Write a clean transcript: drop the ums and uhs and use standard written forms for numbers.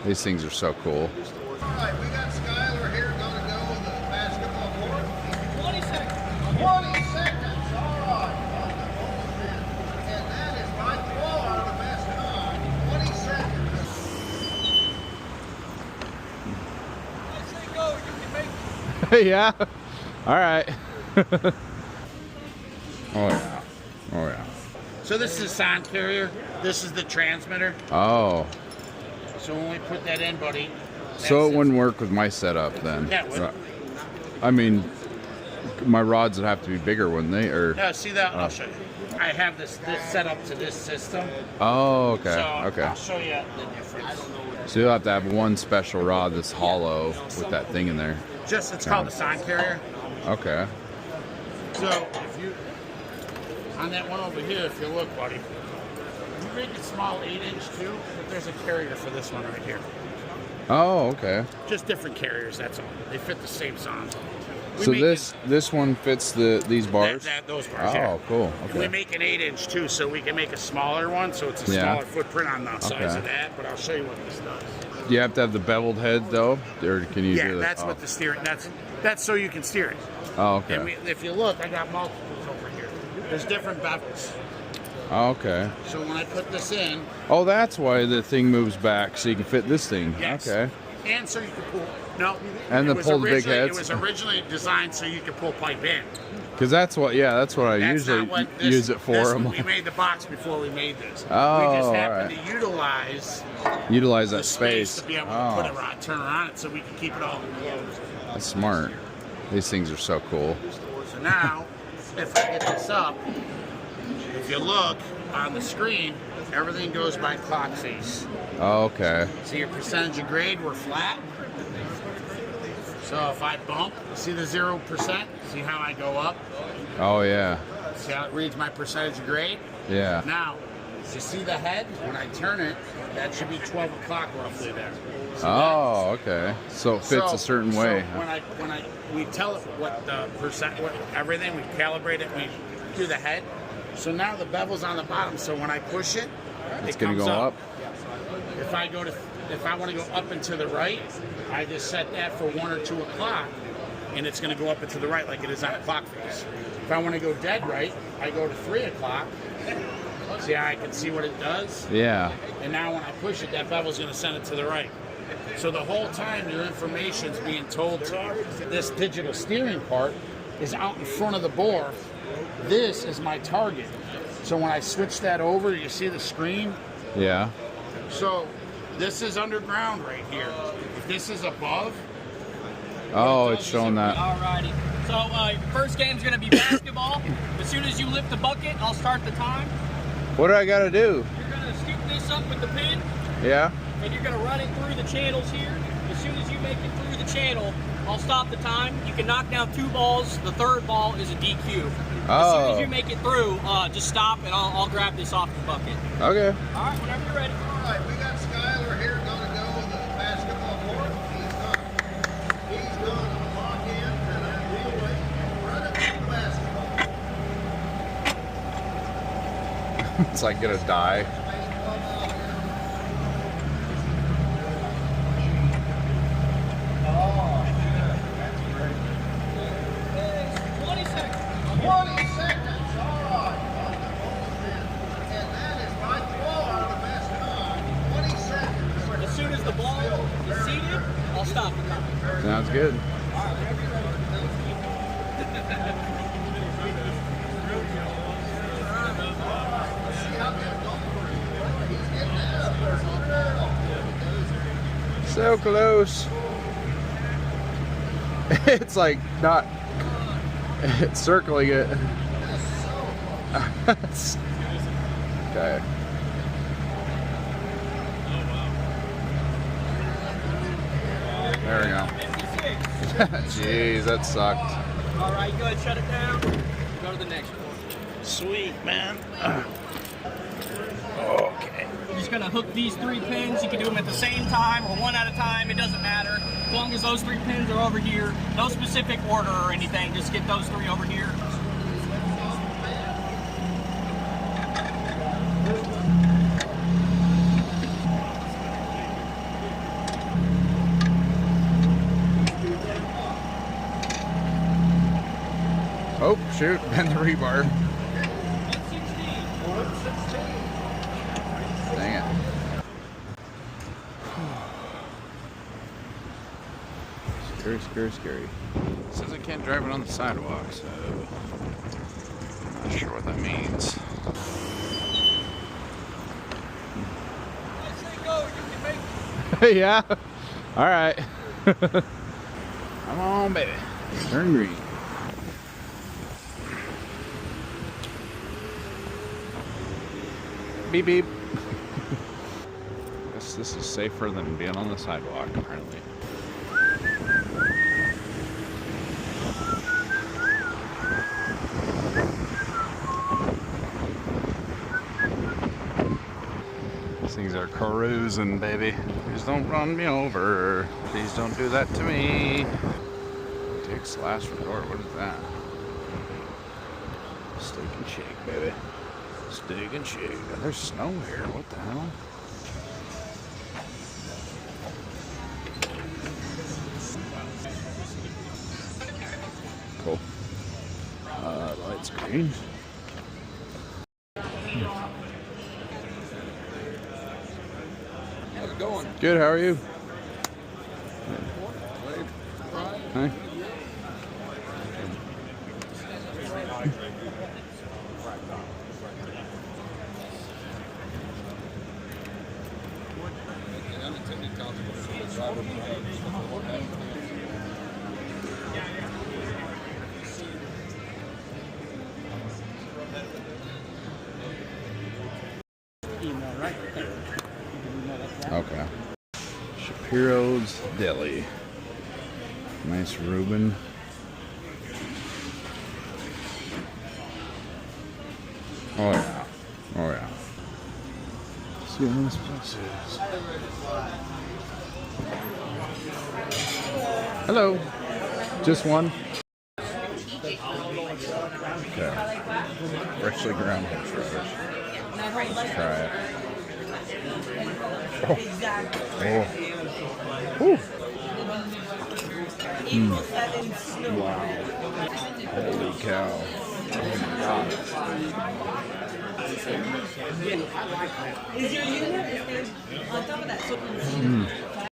These things are so cool. All right, we got Skylar here going to go with the basketball court. 20 seconds. 20 seconds. All right. On the ball then. And that is by far the best time. 20 seconds. I say go, you can make it. Yeah. All right. Oh yeah. Oh yeah. So this is the sound carrier. This is the transmitter. Oh. So when we put that in, buddy. So it wouldn't work with my setup then. Yeah, it would. I mean, my rods would have to be bigger, wouldn't they? Or No, see that? I'll show you. I have this set up to this system. oh, okay, So okay. I'll show you the difference. So you'll have to have one special rod that's hollow with that thing in there. Just it's called the sound carrier. Okay. So if you on that one over here, if you look, buddy, you make it small 8-inch too, but there's a carrier for this one right here. Oh, okay. Just different carriers, that's all. They fit the same sound. We So make this one fits these bars. those bars. Oh, yeah. cool. And we Okay. make an 8-inch too, so we can make a smaller one, so it's a Yeah. smaller footprint on the size Okay. of that. But I'll show you what this does. Do you have to have the beveled head though, or can you Yeah, do that? that's what the steering. That's so you can steer it. Oh, okay. And if you look, I got multiples over here. There's different bevels. Oh, okay. So when I put this in, Oh, that's why the thing moves back so you can fit this thing. yes. Okay. And so you can pull. No. And it the was pull the big originally- heads? It was originally designed so you could pull pipe in. Because that's what I That's usually not what this, use it for. this- I'm We like, made the box before we made this. Oh, we just happened alright. to utilize utilize the that space space. to be able to Oh, put it around, turn around it, so we can keep it all enclosed. that's smart. These things are so cool. So now, if I get this up, if you look on the screen, everything goes by clock face. Oh, okay. See your percentage of grade, we're flat. So if I bump, see the 0%? See how I go up? Oh, yeah. See how it reads my percentage of grade? Yeah. Now, you see the head? When I turn it, that should be 12 o'clock roughly there. See Oh, okay. So it fits a certain way. When we tell it what the percent, what everything, we calibrate it, we do the head. So now the bevel's on the bottom. So when I push it, It's it gonna comes go up. If I want to go up and to the right, I just set that for 1 or 2 o'clock, and it's going to go up and to the right like it is on a clock face. If I want to go dead right, I go to 3 o'clock. See how I can see what it does? Yeah. And now when I push it, that bevel's going to send it to the right. So the whole time your information's being told to you. This digital steering part is out in front of the bore. This is my target. So when I switch that over, you see the screen? Yeah. So this is underground right here. If this is above, Oh, it's showing that. Alrighty. So your first game's gonna be basketball. As soon as you lift the bucket, I'll start the time. What do I got to do? You're gonna scoop this up with the pin, Yeah. and you're gonna run it through the channels here. As soon as you make it through the channel, I'll stop the time. You can knock down 2 balls. The third ball is a DQ. As soon as Oh. you make it through, just stop, and I'll grab this off the bucket. Okay. All right, whenever you're ready. All right, we got Skylar here going to go with the basketball court. He's going to lock in and then we'll wait and run it to the basketball. It's like gonna die. Oh, that's great. 20 seconds. 20 seconds. All right. On the ball then. And that is by far the best time. 20 seconds. As soon as the ball is seated, I'll stop the time. Sounds good. So close. It's like not. It's circling it. Okay. There we go. 56. Jeez, that sucked. All right, go ahead, shut it down. Go to the next one. sweet, man. Okay. You're just gonna hook these 3 pins. You can do them at the same time or one at a time. It doesn't matter. As long as those 3 pins are over here. No specific order or anything. Just get those 3 over here. Oh, shoot. Bend the rebar. Dang it. Scary, scary, scary. It says I can't drive it on the sidewalk, so I'm not sure what that means. Yeah. All right. Come on, baby. Turn green. Beep beep. Guess this is safer than being on the sidewalk, apparently. These things are cruising, baby. Please don't run me over. Please don't do that to me. Takes last resort. What is that? Steak and shake, baby. Steak and shake. There's snow here. What the hell? Cool. Lights green. How's it going? Good, how are you? Hi. Okay. Shapiro's Deli. Nice Reuben. Oh yeah. Oh yeah. Let's see what this place is. Hello. Just one? Okay. Freshly ground horseradish. Let's try it. Oh. Whew. Wow. Holy cow. Oh my god. Is your unit on top of that?